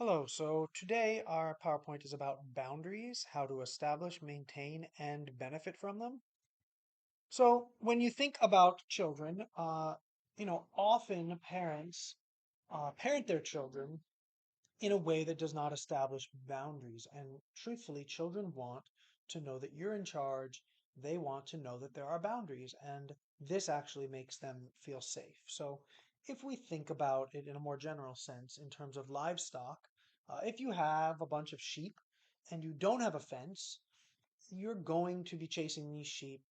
Hello, so today our PowerPoint is about boundaries, how to establish, maintain, and benefit from them. So when you think about children, often parents parent their children in a way that does not establish boundaries. And truthfully, children want to know that you're in charge. They want to know that there are boundaries, and this actually makes them feel safe. So if we think about it in a more general sense, in terms of livestock, if you have a bunch of sheep and you don't have a fence, you're going to be chasing these sheep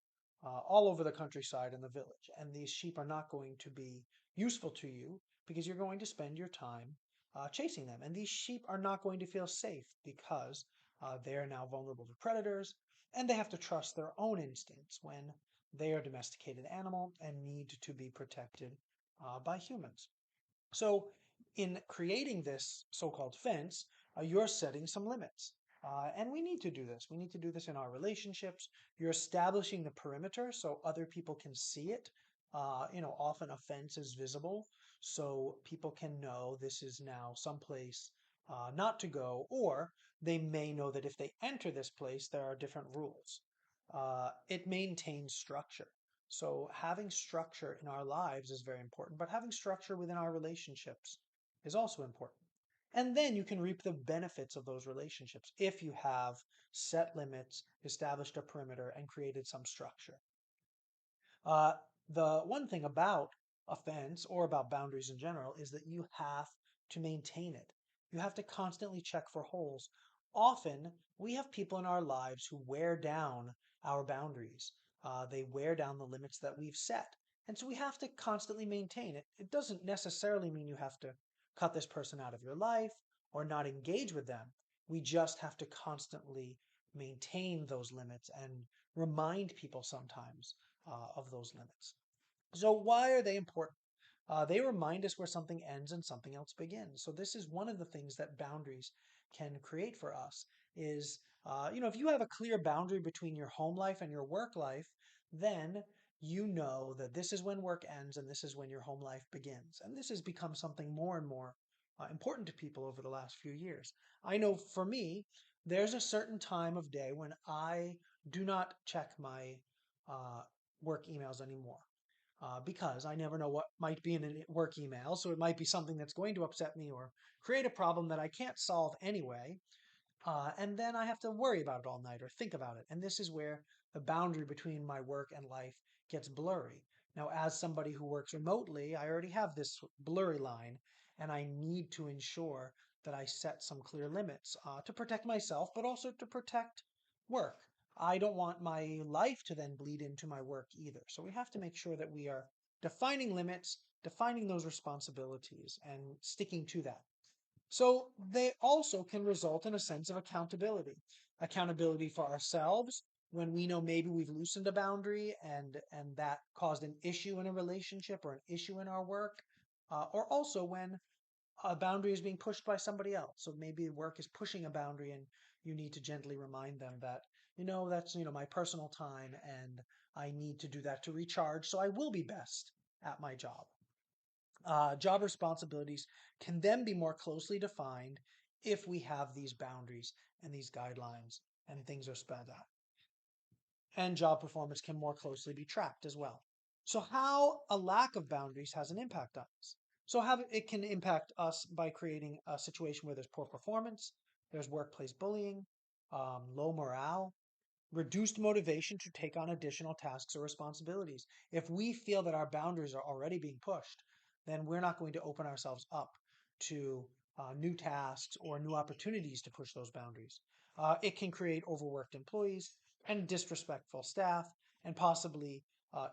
all over the countryside and the village. And these sheep are not going to be useful to you because you're going to spend your time chasing them. And these sheep are not going to feel safe because they are now vulnerable to predators and they have to trust their own instincts when they are a domesticated animal and need to be protected by humans. So, in creating this so-called fence, you're setting some limits. And we need to do this. We need to do this in our relationships. You're establishing the perimeter so other people can see it. Often a fence is visible, so people can know this is now someplace not to go, or they may know that if they enter this place, there are different rules. It maintains structure. So having structure in our lives is very important, but having structure within our relationships is also important. And then you can reap the benefits of those relationships if you have set limits, established a perimeter, and created some structure. Uh, the one thing about a fence or about boundaries in general is that you have to maintain it. You have to constantly check for holes. Often, we have people in our lives who wear down our boundaries. They wear down the limits that we've set. And so we have to constantly maintain it. It doesn't necessarily mean you have to cut this person out of your life or not engage with them. We just have to constantly maintain those limits and remind people sometimes of those limits. So why are they important? They remind us where something ends and something else begins. So this is one of the things that boundaries can create for us is, if you have a clear boundary between your home life and your work life, then you know that this is when work ends and this is when your home life begins. And this has become something more and more important to people over the last few years. I know for me, there's a certain time of day when I do not check my uh, work emails anymore because I never know what might be in a work email. So it might be something that's going to upset me or create a problem that I can't solve anyway. And then I have to worry about it all night or think about it. And this is where the boundary between my work and life gets blurry. Now, as somebody who works remotely, I already have this blurry line, and I need to ensure that I set some clear limits to protect myself, but also to protect work. I don't want my life to then bleed into my work either. So we have to make sure that we are defining limits, defining those responsibilities, and sticking to that. So they also can result in a sense of accountability. Accountability for ourselves when we know maybe we've loosened a boundary and that caused an issue in a relationship or an issue in our work, or also when a boundary is being pushed by somebody else. So maybe work is pushing a boundary and you need to gently remind them that, that's, my personal time and I need to do that to recharge so I will be best at my job. Job responsibilities can then be more closely defined if we have these boundaries and these guidelines and things are spelled out. And job performance can more closely be tracked as well. So how a lack of boundaries has an impact on us. So how it can impact us by creating a situation where there's poor performance, there's workplace bullying, low morale, reduced motivation to take on additional tasks or responsibilities. If we feel that our boundaries are already being pushed, then we're not going to open ourselves up to new tasks or new opportunities to push those boundaries. It can create overworked employees and disrespectful staff and possibly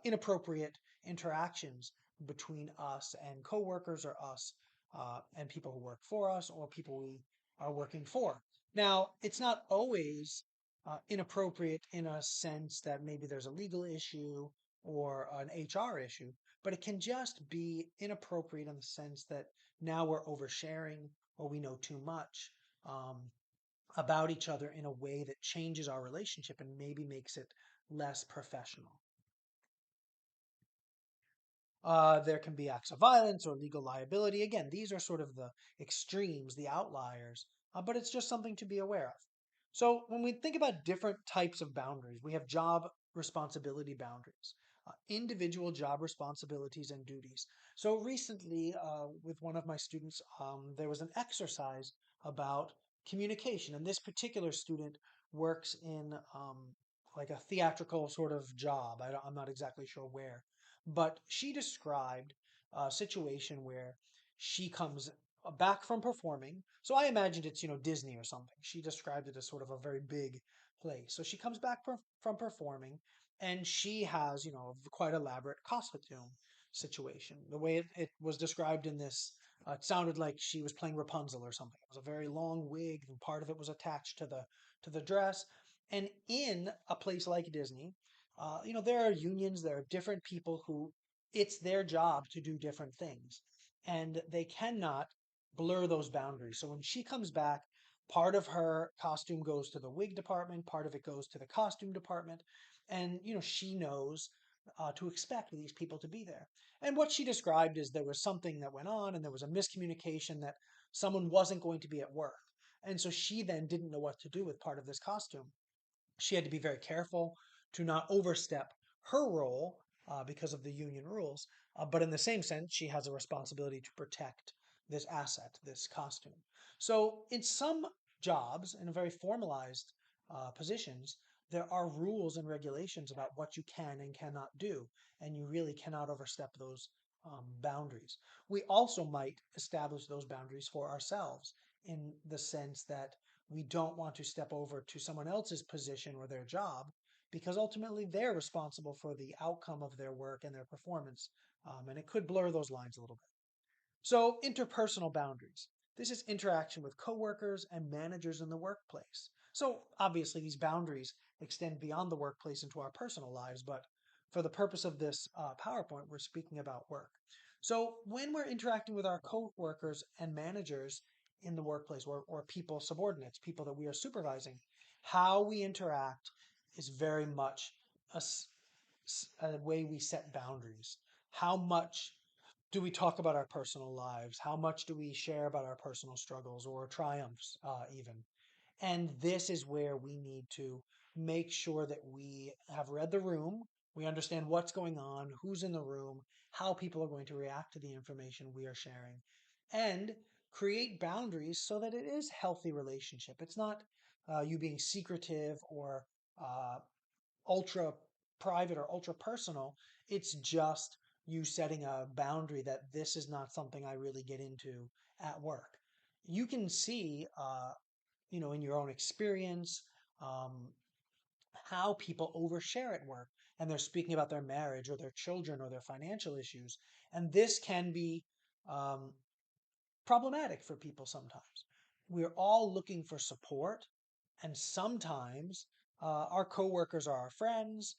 inappropriate interactions between us and coworkers or us and people who work for us or people we are working for. Now, it's not always inappropriate in a sense that maybe there's a legal issue or an HR issue, but it can just be inappropriate in the sense that now we're oversharing or we know too much about each other in a way that changes our relationship and maybe makes it less professional. There can be acts of violence or legal liability. Again, these are sort of the extremes, the outliers, but it's just something to be aware of. So when we think about different types of boundaries, we have job responsibility boundaries, individual job responsibilities and duties. So recently, with one of my students, there was an exercise about communication, and this particular student works in like a theatrical sort of job. I'm not exactly sure where, but she described a situation where she comes back from performing. So I imagined it's, Disney or something. She described it as sort of a very big place. So she comes back from performing and she has, a quite elaborate costume situation. The way it was described in this, it sounded like she was playing Rapunzel or something. It was a very long wig, and part of it was attached to the dress. And in a place like Disney, there are unions, there are different people who it's their job to do different things, and they cannot blur those boundaries. So when she comes back, part of her costume goes to the wig department, part of it goes to the costume department, and she knows to expect these people to be there. And what she described is there was something that went on, and there was a miscommunication that someone wasn't going to be at work, and so she then didn't know what to do with part of this costume. She had to be very careful to not overstep her role because of the union rules. But in the same sense, she has a responsibility to protect this asset, this costume. So in some jobs, in very formalized positions, there are rules and regulations about what you can and cannot do, and you really cannot overstep those boundaries. We also might establish those boundaries for ourselves in the sense that we don't want to step over to someone else's position or their job because ultimately they're responsible for the outcome of their work and their performance. And it could blur those lines a little bit. So, interpersonal boundaries. This is interaction with coworkers and managers in the workplace. So, obviously, these boundaries extend beyond the workplace into our personal lives, but for the purpose of this PowerPoint, we're speaking about work. So, when we're interacting with our coworkers and managers in the workplace or people, subordinates, people that we are supervising, how we interact is very much a, a way we set boundaries. How much do we talk about our personal lives? How much do we share about our personal struggles or triumphs, even? And this is where we need to make sure that we have read the room, we understand what's going on, who's in the room, how people are going to react to the information we are sharing, and create boundaries so that it is healthy relationship. It's not you being secretive or uh, ultra private or ultra personal. It's just you setting a boundary that this is not something I really get into at work. You can see, in your own experience, um, how people overshare at work and they're speaking about their marriage or their children or their financial issues. And this can be um, problematic for people sometimes. We're all looking for support, and sometimes our coworkers are our friends,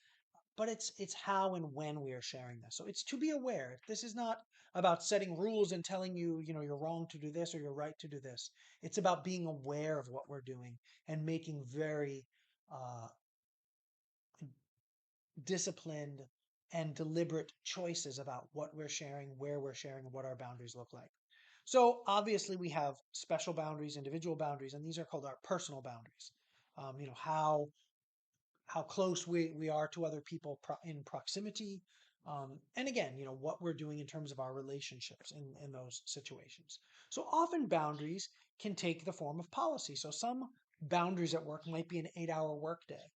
but it's how and when we are sharing this. So it's to be aware. This is not about setting rules and telling you, you're wrong to do this or you're right to do this. It's about being aware of what we're doing and making very uh, disciplined and deliberate choices about what we're sharing, where we're sharing, and what our boundaries look like. So obviously we have special boundaries, individual boundaries, and these are called our personal boundaries. How close we are to other people in proximity. And again, what we're doing in terms of our relationships in those situations. So often boundaries can take the form of policy. So some boundaries at work might be an 8-hour workday.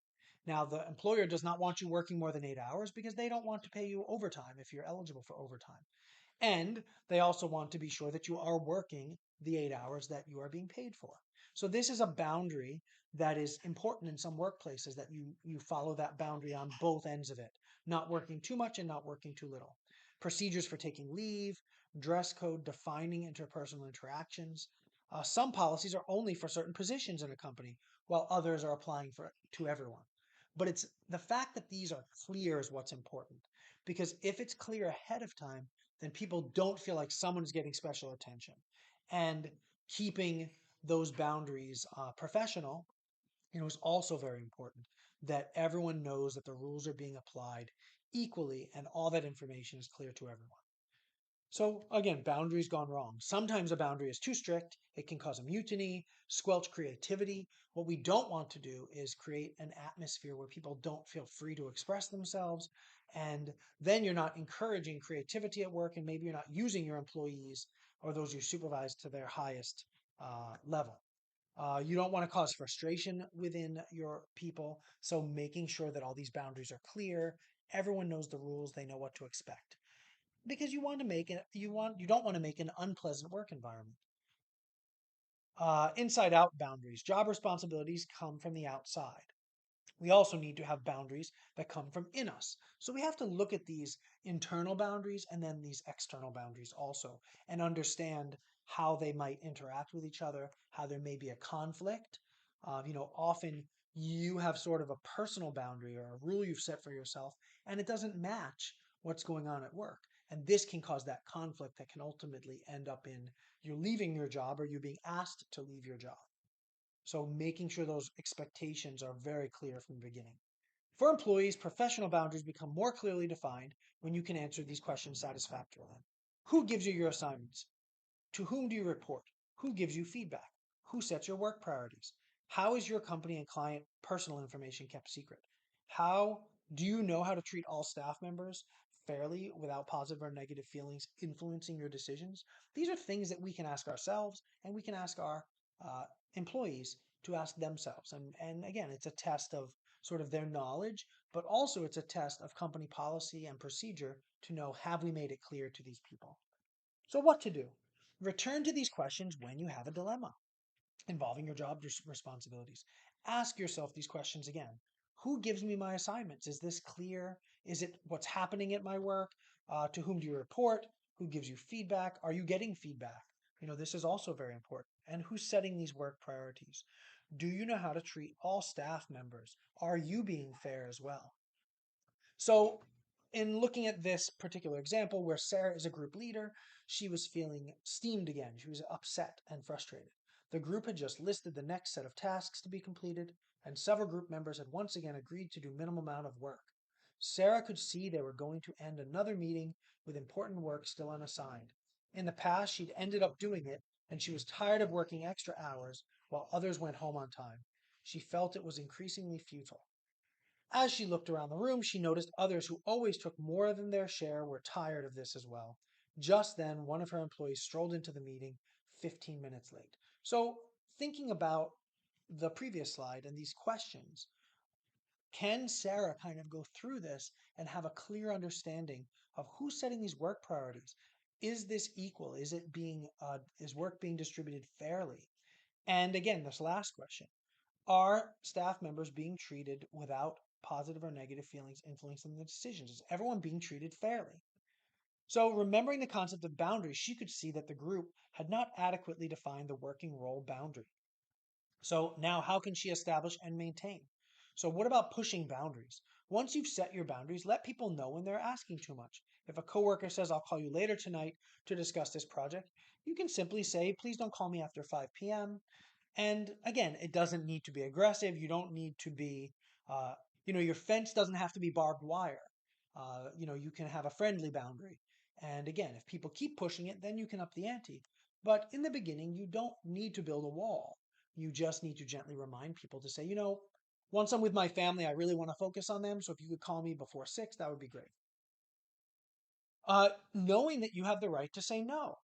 Now, the employer does not want you working more than 8 hours because they don't want to pay you overtime if you're eligible for overtime. And they also want to be sure that you are working the 8 hours that you are being paid for. So this is a boundary that is important in some workplaces that you follow that boundary on both ends of it, not working too much and not working too little. Procedures for taking leave, dress code defining interpersonal interactions. Some policies are only for certain positions in a company, while others are applying for to everyone. But it's the fact that these are clear is what's important. Because if it's clear ahead of time, then people don't feel like someone's getting special attention. And keeping those boundaries professional, is also very important that everyone knows that the rules are being applied equally and all that information is clear to everyone. So again, boundaries gone wrong. Sometimes a boundary is too strict. It can cause a mutiny, squelch creativity. What we don't want to do is create an atmosphere where people don't feel free to express themselves. And then you're not encouraging creativity at work, and maybe you're not using your employees or those you supervise to their highest level. You don't want to cause frustration within your people. So making sure that all these boundaries are clear, everyone knows the rules, they know what to expect because you want to make it you don't want to make an unpleasant work environment. Inside out boundaries. Job responsibilities come from the outside. We also need to have boundaries that come from in us. So we have to look at these internal boundaries and then these external boundaries also and understand how they might interact with each other, how there may be a conflict. Often you have sort of a personal boundary or a rule you've set for yourself, and it doesn't match what's going on at work. And this can cause that conflict that can ultimately end up in you leaving your job or you being asked to leave your job. So making sure those expectations are very clear from the beginning. For employees, professional boundaries become more clearly defined when you can answer these questions satisfactorily. Who gives you your assignments? To whom do you report? Who gives you feedback? Who sets your work priorities? How is your company and client personal information kept secret? How do you know how to treat all staff members fairly without positive or negative feelings influencing your decisions? These are things that we can ask ourselves and we can ask our uh, employees to ask themselves. And again, it's a test of sort of their knowledge, but also it's a test of company policy and procedure to know have we made it clear to these people? So, what to do? Return to these questions when you have a dilemma involving your job responsibilities. Ask yourself these questions again. Who gives me my assignments? Is this clear? Is it what's happening at my work? To whom do you report? Who gives you feedback? Are you getting feedback? This is also very important. And who's setting these work priorities? Do you know how to treat all staff members? Are you being fair as well? So, in looking at this particular example where Sarah is a group leader, she was feeling steamed again. She was upset and frustrated. The group had just listed the next set of tasks to be completed, and several group members had once again agreed to do minimum amount of work. Sarah could see they were going to end another meeting with important work still unassigned. In the past, she'd ended up doing it, and she was tired of working extra hours while others went home on time. She felt it was increasingly futile. As she looked around the room, she noticed others who always took more than their share were tired of this as well. Just then, one of her employees strolled into the meeting 15 minutes late. So, thinking about the previous slide and these questions, can Sarah kind of go through this and have a clear understanding of who's setting these work priorities? Is this equal? Is work being distributed fairly? And again, this last question, are staff members being treated without positive or negative feelings influencing the decisions? Is everyone being treated fairly? So, remembering the concept of boundaries, she could see that the group had not adequately defined the working role boundary. So, now how can she establish and maintain? So, what about pushing boundaries? Once you've set your boundaries, let people know when they're asking too much. If a coworker says, I'll call you later tonight to discuss this project, you can simply say, please don't call me after 5 p.m. And again, it doesn't need to be aggressive. You don't need to be, uh, your fence doesn't have to be barbed wire. You can have a friendly boundary. And again, if people keep pushing it, then you can up the ante. But in the beginning, you don't need to build a wall. You just need to gently remind people to say, once I'm with my family, I really want to focus on them. So if you could call me before 6, that would be great. Knowing that you have the right to say no.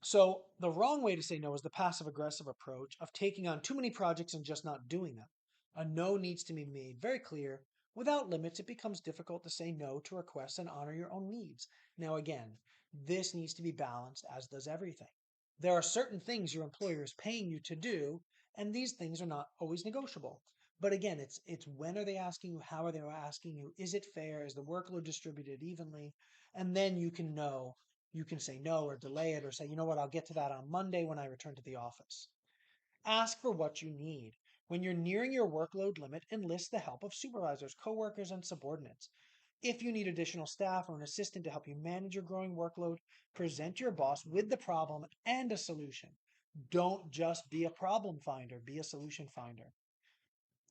So the wrong way to say no is the passive aggressive approach of taking on too many projects and just not doing them. A no needs to be made very clear. Without limits, it becomes difficult to say no to requests and honor your own needs. Now, again, this needs to be balanced, as does everything. There are certain things your employer is paying you to do, and these things are not always negotiable. But again, it's when are they asking you? How are they asking you? Is it fair? Is the workload distributed evenly? And then you can say no or delay it or say, you know what, I'll get to that on Monday when I return to the office. Ask for what you need. When you're nearing your workload limit, enlist the help of supervisors, coworkers, and subordinates. If you need additional staff or an assistant to help you manage your growing workload, present your boss with the problem and a solution. Don't just be a problem finder, be a solution finder.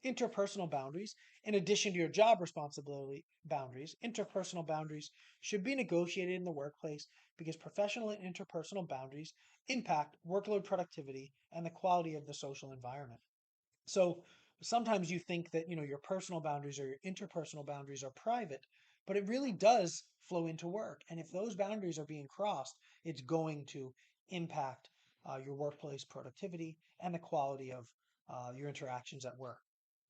Interpersonal boundaries, in addition to your job responsibility boundaries, interpersonal boundaries should be negotiated in the workplace because professional and interpersonal boundaries impact workload productivity and the quality of the social environment. So sometimes you think that, your personal boundaries or your interpersonal boundaries are private, but it really does flow into work. And if those boundaries are being crossed, it's going to impact your workplace productivity and the quality of your interactions at work.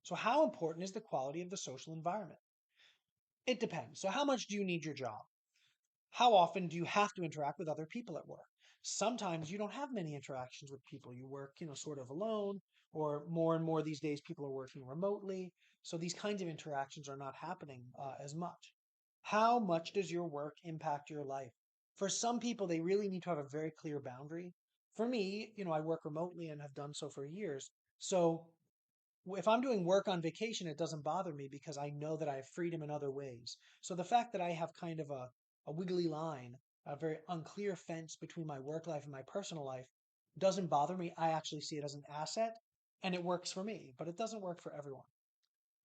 So, how important is the quality of the social environment? It depends. So, how much do you need your job? How often do you have to interact with other people at work? Sometimes you don't have many interactions with people. You work, sort of alone, or more and more these days, people are working remotely. So these kinds of interactions are not happening as much. How much does your work impact your life? For some people, they really need to have a very clear boundary. For me, I work remotely and have done so for years. So if I'm doing work on vacation, it doesn't bother me because I know that I have freedom in other ways. So the fact that I have kind of a wiggly line, a very unclear fence between my work life and my personal life doesn't bother me. I actually see it as an asset and it works for me, but it doesn't work for everyone.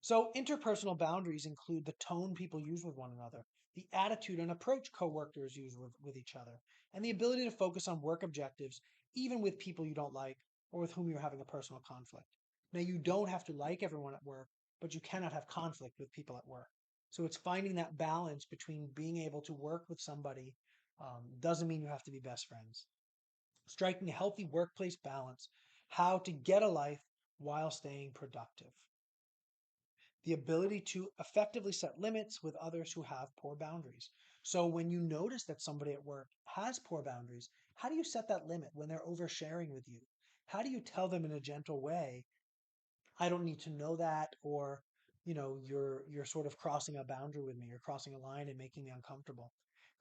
So interpersonal boundaries include the tone people use with one another, the attitude and approach coworkers use with each other, and the ability to focus on work objectives, even with people you don't like or with whom you're having a personal conflict. Now, you don't have to like everyone at work, but you cannot have conflict with people at work. So it's finding that balance between being able to work with somebody doesn't mean you have to be best friends. Striking a healthy workplace balance, how to get a life while staying productive. The ability to effectively set limits with others who have poor boundaries. So when you notice that somebody at work has poor boundaries, how do you set that limit when they're oversharing with you? How do you tell them in a gentle way, I don't need to know that, or you're sort of crossing a boundary with me, you're crossing a line and making me uncomfortable.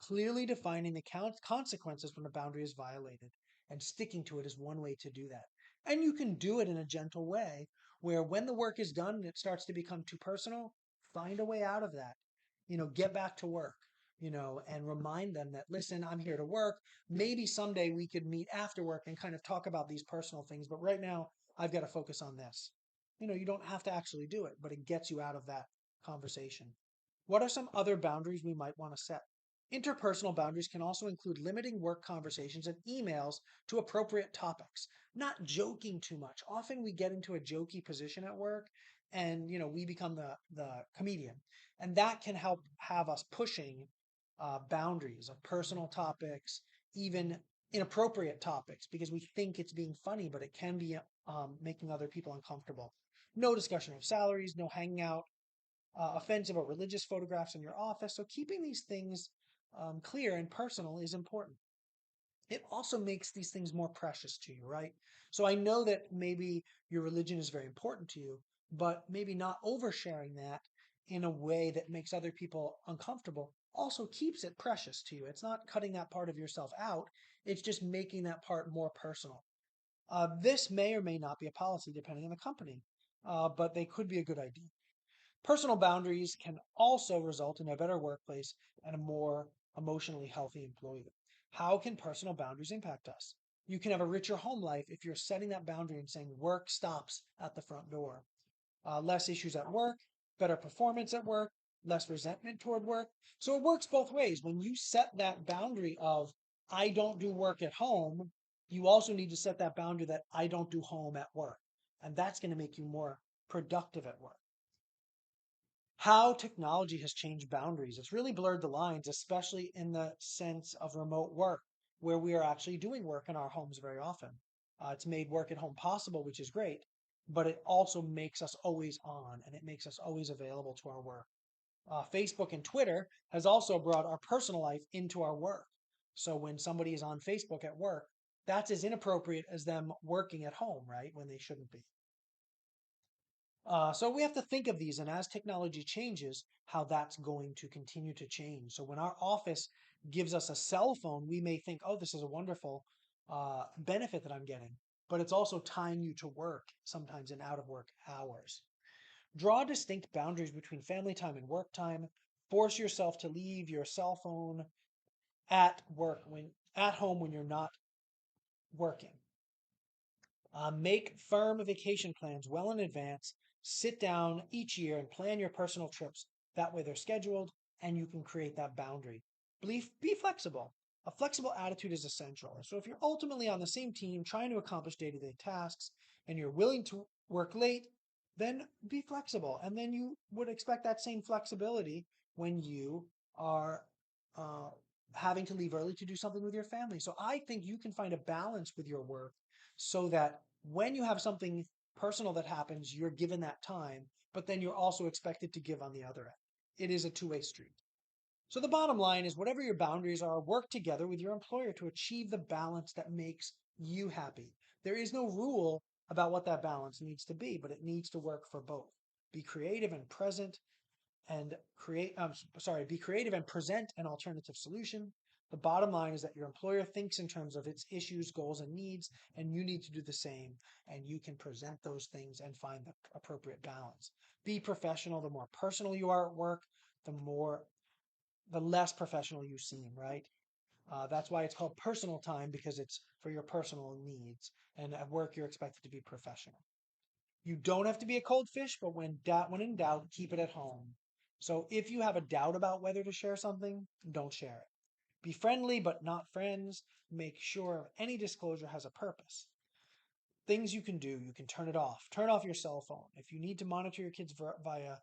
Clearly defining the consequences when a boundary is violated and sticking to it is one way to do that. And you can do it in a gentle way where when the work is done and it starts to become too personal, find a way out of that. Get back to work, and remind them that, listen, I'm here to work. Maybe someday we could meet after work and kind of talk about these personal things, but right now I've got to focus on this. You don't have to actually do it, but it gets you out of that conversation. What are some other boundaries we might want to set? Interpersonal boundaries can also include limiting work conversations and emails to appropriate topics, not joking too much. Often we get into a jokey position at work and we become the comedian. And that can help have us pushing boundaries of personal topics, even inappropriate topics, because we think it's being funny, but it can be making other people uncomfortable. No discussion of salaries, no hanging out, offensive or religious photographs in your office. So keeping these things clear and personal is important. It also makes these things more precious to you, right? So I know that maybe your religion is very important to you, but maybe not oversharing that in a way that makes other people uncomfortable also keeps it precious to you. It's not cutting that part of yourself out, it's just making that part more personal. This may or may not be a policy depending on the company, but they could be a good idea. Personal boundaries can also result in a better workplace and a more emotionally healthy employee. How can personal boundaries impact us? You can have a richer home life if you're setting that boundary and saying work stops at the front door. Less issues at work, better performance at work, less resentment toward work. So it works both ways. When you set that boundary of, I don't do work at home, you also need to set that boundary that I don't do home at work. And that's going to make you more productive at work. How technology has changed boundaries. It's really blurred the lines, especially in the sense of remote work, where we are actually doing work in our homes very often. It's made work at home possible, which is great, but it also makes us always on and it makes us always available to our work. Facebook and Twitter has also brought our personal life into our work. So when somebody is on Facebook at work, that's as inappropriate as them working at home, right? When they shouldn't be. So we have to think of these, and as technology changes, how that's going to continue to change. So when our office gives us a cell phone, we may think, oh, this is a wonderful benefit that I'm getting, but it's also tying you to work, sometimes in out of work hours. Draw distinct boundaries between family time and work time. Force yourself to leave your cell phone at work when at home when you're not working. Make firm vacation plans well in advance. Sit down each year and plan your personal trips. That way they're scheduled and you can create that boundary. Be flexible. A flexible attitude is essential. So if you're ultimately on the same team trying to accomplish day-to-day tasks and you're willing to work late, then be flexible. And then you would expect that same flexibility when you are uh, having to leave early to do something with your family. So I think you can find a balance with your work so that when you have something personal that happens, you're given that time, but then you're also expected to give on the other end. It is a two-way street. So the bottom line is whatever your boundaries are, work together with your employer to achieve the balance that makes you happy. There is no rule about what that balance needs to be, but it needs to work for both. Be creative and present and be creative and present an alternative solution. The bottom line is that your employer thinks in terms of its issues, goals, and needs, and you need to do the same. And you can present those things and find the appropriate balance. Be professional. The more personal you are at work, the less professional you seem, right? That's why it's called personal time because it's for your personal needs. And at work, you're expected to be professional. You don't have to be a cold fish, but when in doubt, keep it at home. So if you have a doubt about whether to share something, don't share it. Be friendly, but not friends. Make sure any disclosure has a purpose. Things you can do, you can turn it off. Turn off your cell phone. If you need to monitor your kids via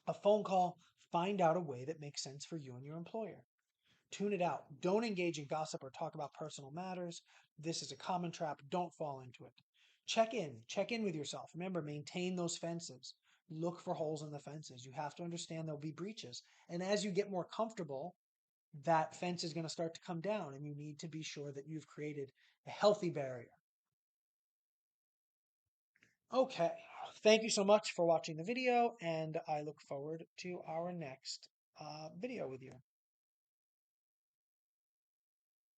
a phone call, find out a way that makes sense for you and your employer. Tune it out. Don't engage in gossip or talk about personal matters. This is a common trap. Don't fall into it. Check in. Check in with yourself. Remember, maintain those fences. Look for holes in the fences. You have to understand there'll be breaches. And as you get more comfortable, that fence is going to start to come down, and you need to be sure that you've created a healthy barrier. Okay. Thank you so much for watching the video, and I look forward to our next video with you.